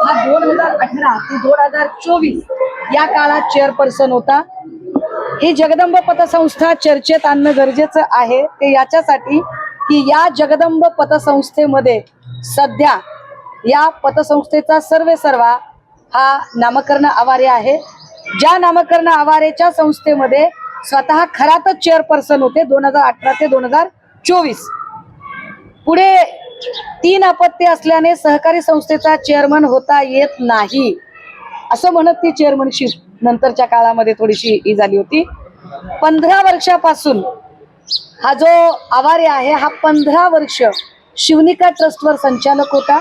हा 2018 ते 2024 या काळात चेअरपर्सन होता। ही जगदंब पतसंस्था चर्चेत आणणं गरजेचं आहे ते याच्यासाठी की या जगदंब पतसंस्थेमध्ये सध्या या पतसंस्थेचा सर्वेसर्वा हा नामकरण आवारे आहे। ज्या नामकरण आवारेच्या संस्थेमध्ये स्वतः खरातच चेअरपर्सन होते 2018 ते 2024। पुढे 3 अपत्य असल्याने सहकारी संस्थेचा चेअरमन होता येत नाही असं म्हणत ती चेअरमनशिप नंतरच्या काळामध्ये थोडीशी ही झाली होती। 15 वर्षापासून हा जो आवारे आहे हा 15 वर्ष शिवनिका ट्रस्टवर संचालक होता।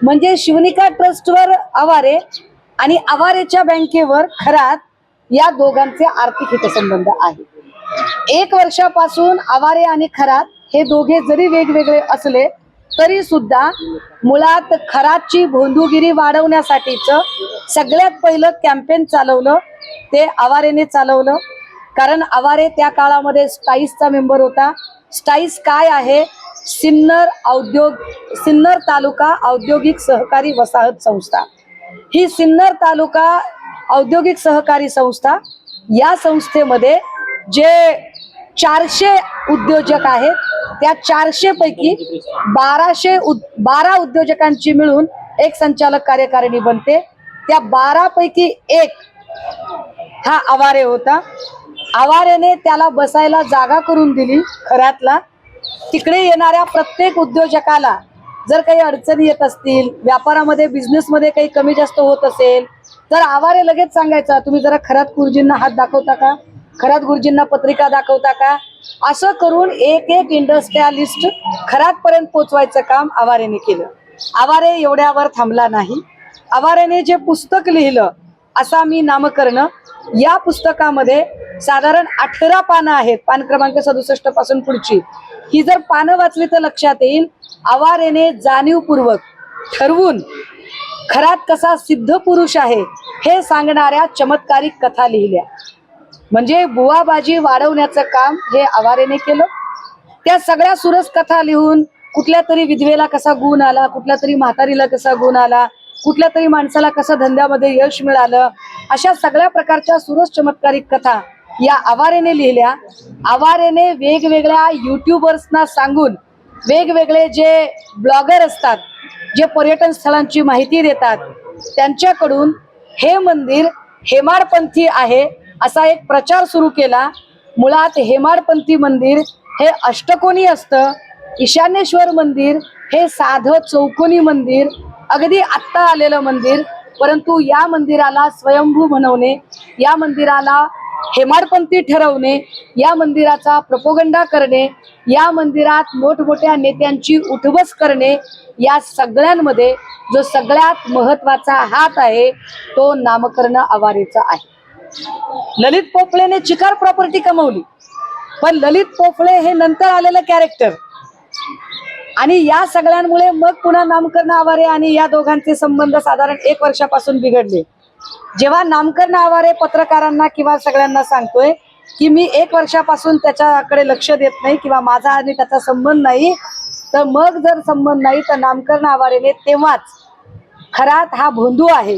म्हणजे शिवनिका ट्रस्टवर आवारे आणि आवारेच्या बँकेवर खरात या दोघांचे आर्थिक हितसंबंध आहे। 1 वर्षापासून आवारे आणि खरात हे दोघे जरी वेगवेगळे असले तरी सुद्धा मुळात खरातची भोंदूगिरी वाढवण्यासाठीच सगळ्यात पहिलं कॅम्पेन चालवलं ते आवारेने चालवलं। कारण आवारे त्या काळामध्ये स्टाईसचा मेंबर होता। स्टाईस काय आहे? सिन्नर तालुका औद्योगिक सहकारी वसाहत संस्था। ही सिन्नर तालुका औद्योगिक सहकारी संस्था या संस्थेमध्ये जे 400 उद्योजक आहेत त्या 400 पैकी 12 उद्योजकांची मिळून एक संचालक कार्यकारिणी बनते। त्या 12 पैकी एक हा आवारे होता। आवारेने त्याला बसायला जागा करून दिली खरातला। तिकडे येणाऱ्या प्रत्येक उद्योजकाला जर काही अडचणी येत असतील, व्यापारामध्ये बिझनेसमध्ये काही कमी जास्त होत असेल तर आवारे लगेच सांगायचा तुम्ही जरा खरात गुरुजींना हात दाखवता का, खरात गुरुजींना पत्रिका दाखवता का। असं करून एक एक इंडस्ट्रियलिस्ट खरातपर्यंत पोचवायचं काम आवारेने केलं। आवारे एवढ्यावर थांबला नाही। आवारेने जे पुस्तक लिहिलं असा मी नामकरण, या पुस्तकामध्ये साधारण 18 पानं आहेत, पान क्रमांक 67 पासून पुढची। ही जर पानं वाचली तर लक्षात येईल आवारेने जाणीवपूर्वक ठरवून खरात कसा सिद्ध पुरुष आहे हे सांगणाऱ्या चमत्कारिक कथा लिहिल्या। म्हणजे बुवाबाजी वाढवण्याचं काम हे आवारेने केलं। त्या सगळ्या सुरस कथा लिहून कुठल्या तरी विधवेला कसा गुण आला, कुठल्या तरी म्हातारीला कसा गुण आला, कुठल्या तरी माणसाला कसं धंद्यामध्ये यश मिळालं, अशा सगळ्या प्रकारच्या सुरस चमत्कारिक कथा या आवारेने लिहिल्या। आवारेने वेगवेगळ्या युट्यूबर्सना सांगून वेगवेगळे जे ब्लॉगर असतात जे पर्यटन स्थळांची माहिती देतात त्यांच्याकडून हे मंदिर हेमाडपंथी आहे असा एक प्रचार सुरू केला। मुळात हेमाडपंथी मंदिर हे अष्टकोनी असतं, ईशान्येश्वर मंदिर हे साधं चौकोनी मंदिर, अगदी आत्ता आलेलं मंदिर, परंतु या मंदिराला स्वयंभू बनवणे, या मंदिराला हेमाडपंथी ठरवणे, या मंदिराचा प्रोपोगंडा करणे, या मंदिरात मोठमोठ्या नेत्यांची उठबस करणे, या सगळ्यांमध्ये जो सगळ्यात महत्वाचा हात आहे तो नामकरण आवारेचा आहे। ललित पोफळेने चिकार प्रॉपर्टी कमवली, पण ललित पोफळे हे नंतर आलेलं कॅरेक्टर आणि या सगळ्यांमुळे मग पुन्हा नामकरण आवारे आणि या दोघांचे संबंध साधारण 1 वर्षापासून बिघडले। जेव्हा नामकरण आवारे पत्रकारांना किंवा सगळ्यांना सांगतोय की मी 1 वर्षापासून त्याच्याकडे लक्ष देत नाही किंवा माझा आणि त्याचा संबंध नाही, तर मग जर संबंध नाही तर नामकरण आवारेने तेव्हाच खरात हा भोंदू आहे,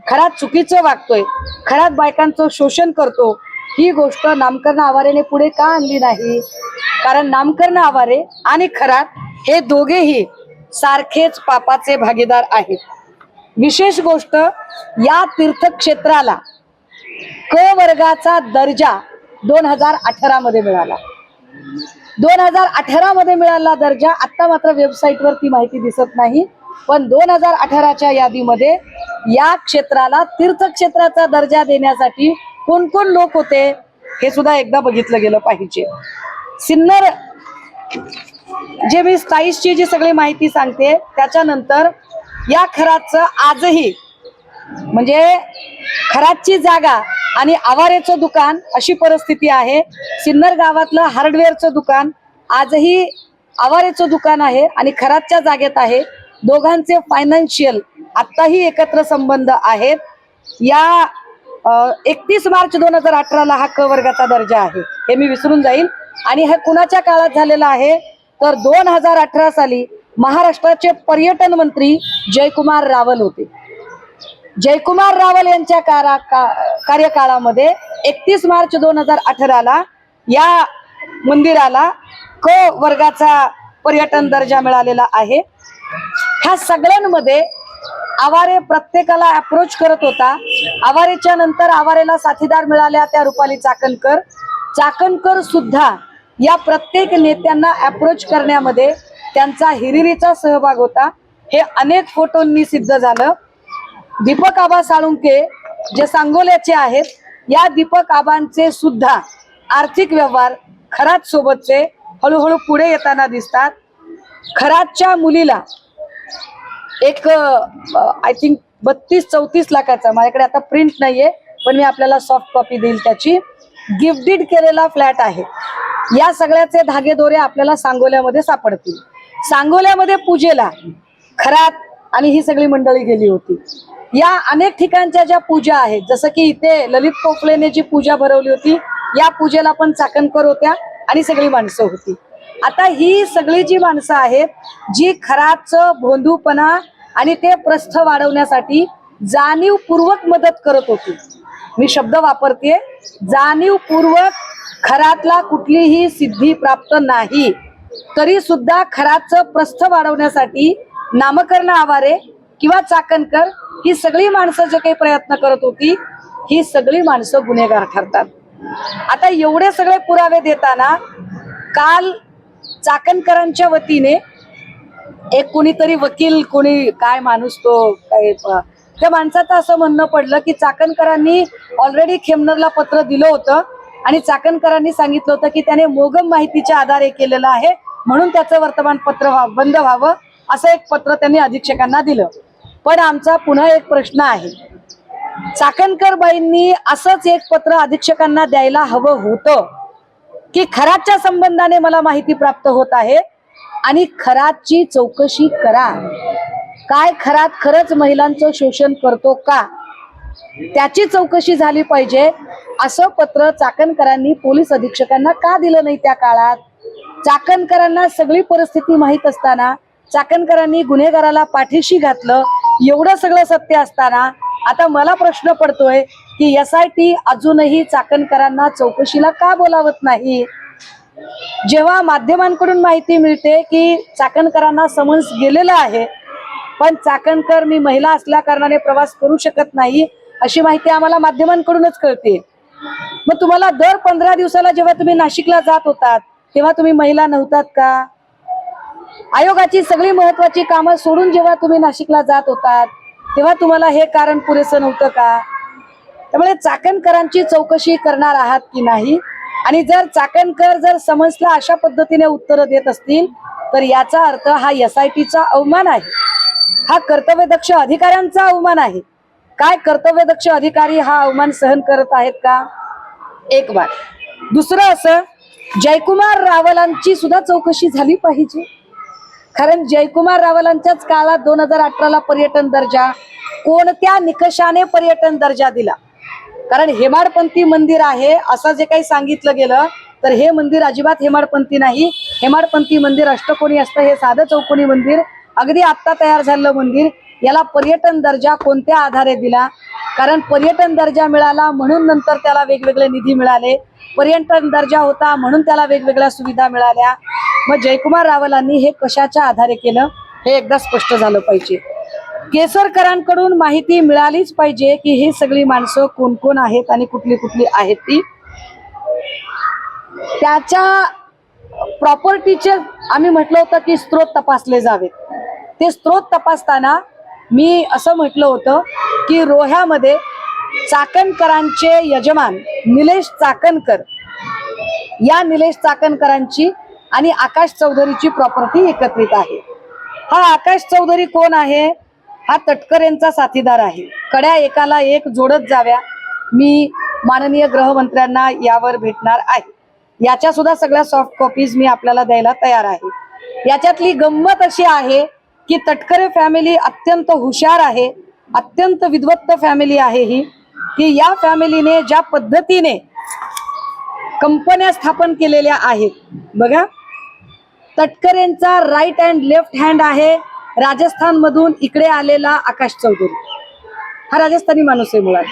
खरात चुकीचं वागतोय, खरात बायकांचं शोषण करतो, ही गोष्ट नामकरण आवारेने पुढे का आणली नाही? कारण नामकरण आवारे आणि खरात हे दोघेही सारखेच पापाचे भागीदार आहेत। विशेष गोष्ट या तीर्थक्षेत्राला क वर्गाचा दर्जा 2018 मध्ये मिळाला। 2018 मध्ये मिळाला दर्जा। आता मात्र वेबसाईटवर ती माहिती दिसत नाही, पण 2018च्या यादीमध्ये या क्षेत्राला तीर्थक्षेत्राचा दर्जा देण्यासाठी कोण कोण लोक होते हे सुद्धा एकदा बघितलं गेलं पाहिजे। सिन्नर जे मी स्टाईसची जी सगळी माहिती सांगते त्याच्यानंतर या खरातचं आजही म्हणजे खरातची जागा आणि आवारेचं दुकान अशी परिस्थिती आहे। सिन्नर गावातलं हार्डवेअरचं दुकान आजही आवारेचं दुकान आहे आणि खरातच्या जागेत आहे। दोघांचे फायनान्शियल आत्ताही एकत्र संबंध आहेत। या 31 मार्च 2018 ला हा क वर्गाचा दर्जा आहे, हे मी विसरून जाईल। आणि हे कुणाच्या काळात झालेला आहे? तर 2018 साली महाराष्ट्राचे पर्यटन मंत्री जयकुमार रावल होते. जयकुमार रावल यांच्या कार्यकाळामध्ये 31 मार्च 2018 या मंदिराला क वर्गाचा पर्यटन दर्जा मिळालेला आहे. ह्या सगळ्यांमध्ये आवारे प्रत्येकाला अप्रोच करत होता. आवारेच्या नंतर आवारेला साथीदार मिळाल्या त्या रुपाली चाकणकर. चाकणकर सुद्धा या प्रत्येक नेत्यांना अप्रोच करण्यामध्ये त्यांचा हिरिरीचा सहभाग होता. हे अनेक फोटोंनी सिद्ध झालं. दीपक आबा साळुंके जे सांगोल्याचे आहेत, या दीपक आबांचे सुद्धा आर्थिक व्यवहार खरात सोबतचे हळूहळू पुढे येताना दिसतात. खरातच्या मुलीला एक आय थिंक 32-34 लाखाचा, माझ्याकडे आता प्रिंट नाहीये पण मी आपल्याला सॉफ्ट कॉपी देईल त्याची, गिफ्टेड केलेला फ्लॅट आहे. या सगळ्याचे धागेदोरे आपल्याला सांगोल्यामध्ये सापडतील. सांगोल्यामध्ये पूजेला खरात आणि ही सगळी मंडळी गेली होती. या अनेक ठिकाणच्या ज्या पूजा आहेत, जसं की इथे ललित पोफलेने जी पूजा भरवली होती, या पूजेला पण चाकणकर होत्या आणि सगळी माणसं होती. आता ही सगळी जी माणसं आहेत जी खराचं भोंदूपणा आणि ते प्रस्थ वाढवण्यासाठी जाणीवपूर्वक मदत करत होती. मी शब्द वापरते, जाणीवपूर्वक. खरातला कुठलीही सिद्धी प्राप्त नाही तरी सुद्धा खराचं प्रस्थ वाढवण्यासाठी नामकरण आवारे किंवा चाकणकर ही सगळी माणसं जे काही प्रयत्न करत होती, ही सगळी माणसं गुन्हेगार ठरतात. आता एवढे सगळे पुरावे देताना काल चाकणकरांच्या वतीने एक कोणीतरी वकील, कोणी काय माणूस तो काय, त्या माणसाचं असं म्हणणं पडलं की चाकणकरांनी ऑलरेडी खेमनरला पत्र दिलं होतं आणि चाकणकरांनी सांगितलं होतं की त्याने मोगम माहितीच्या आधारे केलेलं आहे म्हणून त्याचं वर्तमानपत्र बंद व्हावं, असं एक पत्र त्यांनी अधीक्षकांना दिलं. पण आमचा पुन्हा एक प्रश्न आहे, चाकणकर बाईंनी असंच एक पत्र अधीक्षकांना द्यायला हवं होतं की खराच्या संबंधाने मला माहिती प्राप्त होत आहे आणि खराची चौकशी करा. काय खरात खरंच महिलांचं शोषण करतो का, त्याची चौकशी झाली पाहिजे, असं पत्र चाकणकरांनी पोलीस अधीक्षकांना का दिलं नाही त्या काळात. चाकणकरांना सगळी परिस्थिती माहीत असताना चाकणकरांनी गुन्हेगाराला पाठीशी घातलं. एवढं सगळं सत्य असताना आता मला प्रश्न पडतोय की SIT अजूनही चाकणकरांना चौकशीला का बोलावत नाही. जेव्हा माध्यमांकडून माहिती मिळते की चाकणकरांना समन्स गेलेलं आहे पण चाकणकर मी महिला असल्या कारणाने प्रवास करू शकत नाही अशी माहिती आम्हाला माध्यमांकडूनच कळते. मग तुम्हाला दर 15 दिवसाला जेव्हा तुम्ही नाशिकला जात होतात तेव्हा तुम्ही महिला नव्हतात का. आयोगाची सगळी महत्वाची कामं सोडून जेव्हा तुम्ही नाशिकला जात होतात तेव्हा तुम्हाला हे कारण पुरेसं नव्हतं का. त्यामुळे चाकणकरांची चौकशी करणार आहात की नाही, आणि जर चाकणकर जर समन्सला अशा पद्धतीने उत्तर देत असतील तर याचा अर्थ हा SITचा अवमान आहे, हा कर्तव्यदक्ष अधिकाऱ्यांचा अवमान आहे. काय कर्तव्यदक्ष अधिकारी हा अवमान सहन करत आहेत का, एक बार. दुसरं असं, जयकुमार रावलांची सुद्धा चौकशी झाली पाहिजे. कारण जयकुमार रावलांच्याच काळात 2018ला पर्यटन दर्जा, कोणत्या निकषाने पर्यटन दर्जा दिला. कारण हेमाडपंथी मंदिर आहे असं जे काही सांगितलं गेलं तर हे मंदिर अजिबात हेमाडपंथी नाही. हेमाडपंथी मंदिर अष्टकोनी असतं, हे साधं चौकोनी मंदिर, अगदी आत्ता तयार झालेलं मंदिर. याला पर्यटन दर्जा कोणत्या आधारे दिला. कारण पर्यटन दर्जा मिळाला म्हणून नंतर त्याला वेगवेगळे निधी मिळाले, पर्यटन दर्जा होता म्हणून त्याला वेगवेगळ्या सुविधा मिळाल्या. मग जयकुमार रावलांनी हे कशाच्या आधारे केलं हे एकदा स्पष्ट झालं पाहिजे. केसरकरांकडून माहिती मिळालीच पाहिजे की ही सगळी माणसं कोण कोण आहेत आणि कुठली कुठली आहेत ती. त्याच्या प्रॉपर्टीचे आम्ही म्हटलं होतं की स्रोत तपासले जावेत. ते स्रोत तपासताना मी असं म्हटलं होतं की रोह्यामध्ये चाकणकरांचे यजमान निलेश चाकणकर, या निलेश चाकणकरांची आणि आकाश चौधरीची प्रॉपर्टी एकत्रित आहे. हा आकाश चौधरी कोण आहे, हा तटकर यांचा साथीदार आहे. कड्या एकाला एक जोडत जाव्या. मी माननीय गृहमंत्र्यांना यावर भेटणार आहे. याच्या सुद्धा सगळ्या सॉफ्ट कॉपीज मी आपल्याला द्यायला तयार आहे. याच्यातली गंमत अशी आहे की तटकरे फॅमिली अत्यंत हुशार आहे, अत्यंत विद्वत्त फॅमिली आहे ही, की या फॅमिलीने ज्या पद्धतीने कंपन्या स्थापन केलेल्या आहेत बघा, तटकरेंचा राईट अँड लेफ्ट हँड आहे राजस्थान मधून इकडे आलेला आकाश चौधरी. हा राजस्थानी माणूस आहे मुळात.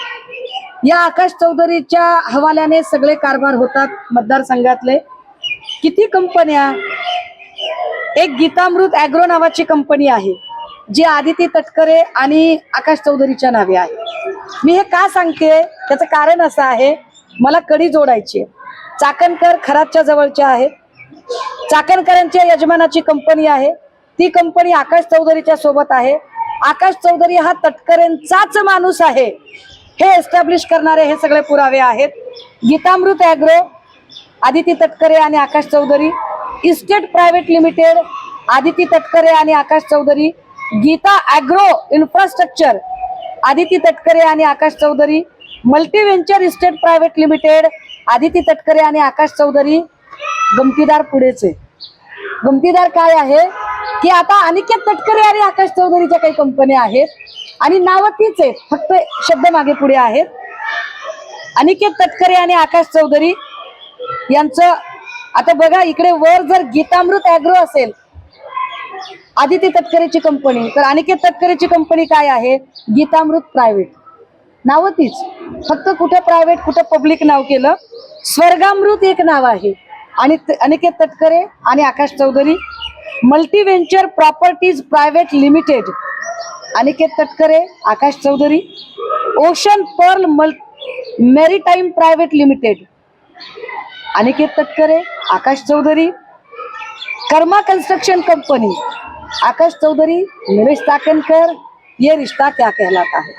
या आकाश चौधरीच्या हवाल्याने सगळे कारभार होतात मतदारसंघातले. किती कंपन्या, एक गीतामृत ॲग्रो नावाची कंपनी आहे जी आदिती तटकरे आणि आकाश चौधरीच्या नावे आहे. मी हे का सांगते, त्याचं कारण असं आहे, मला कडी जोडायची. चाकणकर खरातच्या जवळच्या आहेत. चाकणकरांच्या यजमानाची कंपनी आहे. ती कंपनी आकाश चौधरीच्या सोबत आहे. आकाश चौधरी हा तटकरेंचाच माणूस आहे हे एस्टॅब्लिश करणारे हे सगळे पुरावे आहेत. गीतामृत ॲग्रो, आदिती तटकरे आणि Akash Chaudhary. Estate private limited, Aditi Tatkare आणि आकाश चौधरी. गीता ॲग्रो इन्फ्रास्ट्रक्चर, आदिती तटकरे आणि Akash Chaudhary. Multi venture estate private limited, Aditi Tatkare आणि आकाश चौधरी. गमतीदार पुढेच आहे. गमतीदार काय आहे की आता अनिकेत तटकरे आणि आकाश चौधरीच्या काही कंपन्या आहेत आणि नावं तीच आहेत, फक्त शब्द मागे पुढे आहेत. अनिकेत तटकरे आणि आकाश चौधरी यांचं आता बघा, इकडे वर जर गीतामृत ॲग्रो असेल आदिती तटकरेची कंपनी, तर अनिकेत तटकरेची कंपनी काय आहे, गीतामृत प्रायव्हेट. नावं तीच, फक्त कुठे प्रायव्हेट कुठे पब्लिक नाव केलं. स्वर्गामृत एक नाव आहे. आणि अनिकेत तटकरे आणि Akash Chaudhary. Multi venture properties private limited, Aniket Tatkare Akash Chaudhary. Ocean pearl maritime private limited, Aniket Tatkare Akash Chaudhary. Karma construction company, Akash Chaudhary Nilesh Chakankar. ये रिश्ता क्या कहलाता है,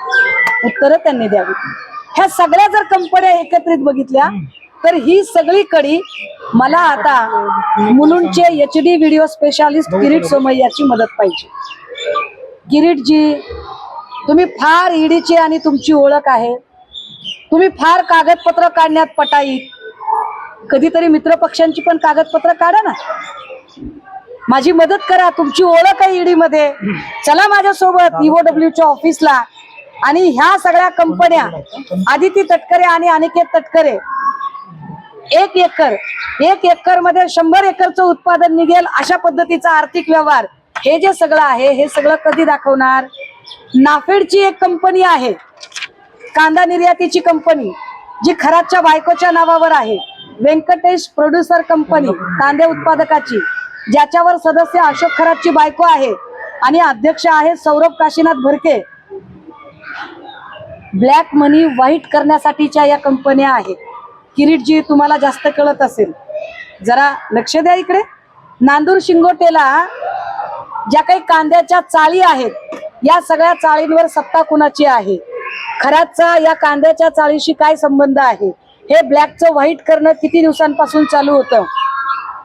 उत्तर त्यांनी द्यावी. ह्या सगळ्या जर कंपन्या एकत्रित बघितल्या तर ही सगळी कडी मला आता मुलुंडचे HD व्हिडिओ स्पेशालिस्ट किरीट सोमय्याची मदत पाहिजे. किरीटजी, तुम्ही फार ईडीची आणि तुमची ओळख आहे. तुम्ही फार कागदपत्र काढण्यात पटाईत. कधीतरी मित्रपक्षांची पण कागदपत्र काढा ना, माझी मदत करा. तुमची ओळख आहे ईडी मध्ये. चला माझ्यासोबत EOWच्या ऑफिसला. आणि ह्या सगळ्या कंपन्या, आदिती तटकरे आणि अनिकेत तटकरे, 1 एकर मध्ये 100 एकरचं उत्पादन निघेल अशा पद्धतीचा आर्थिक व्यवहार, हे जे सगळं आहे हे सगळं कधी दाखवणार. नाफेडची एक कंपनी आहे, कांदा निर्यातीची कंपनी, जी खरातच्या बायकोच्या नावावर आहे. व्यंकटेश प्रोड्युसर कंपनी, कांदे उत्पादकाची, ज्याच्यावर सदस्य अशोक खरातची बायको आहे आणि अध्यक्ष आहे सौरभ काशीनाथ भरके. ब्लॅक मनी व्हाईट करण्यासाठीच्या या कंपन्या आहेत. किरीटजी, तुम्हाला जास्त कळत असेल, जरा लक्ष द्या इकडे. नांदूर शिंगोटेला ज्या काही कांद्याच्या चाळी आहेत, या सगळ्या चाळींवर सत्ता कुणाची आहे, खरातचा या कांद्याच्या चाळीशी काय संबंध आहे, हे ब्लॅकचं व्हाईट करणं किती दिवसांपासून चालू होतं.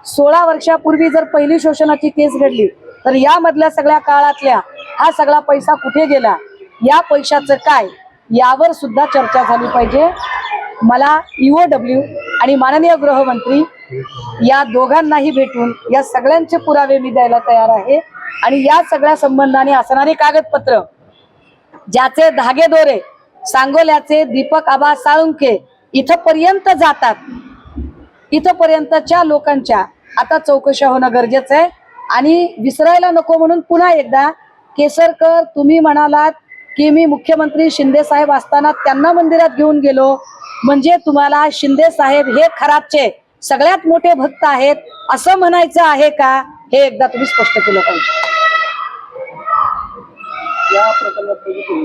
16 वर्षापूर्वी जर पहिली शोषणाची केस घडली तर या मधल्या सगळ्या काळातल्या हा सगळा पैसा कुठे गेला, या पैशाचं काय, यावर सुद्धा चर्चा झाली पाहिजे. मला EOW आणि माननीय गृहमंत्री या दोघांनाही भेटून या सगळ्यांचे पुरावे मी द्यायला तयार आहे. आणि या सगळ्या संबंधाने असणारी कागदपत्र, ज्याचे धागेदोरे सांगोल्याचे दीपक आबा साळुंके इथपर्यंत जातात, इथपर्यंतच्या लोकांच्या आता चौकशा होणं गरजेचं आहे. आणि विसरायला नको म्हणून पुन्हा एकदा, केसरकर, तुम्ही म्हणालात की मी मुख्यमंत्री शिंदे साहेब असताना त्यांना मंदिरात घेऊन गेलो, म्हणजे तुम्हाला शिंदे साहेब हे खरातचे सगळ्यात मोठे भक्त आहेत असं म्हणायचं आहे का, हे एकदा तुम्ही स्पष्ट केलं पाहिजे.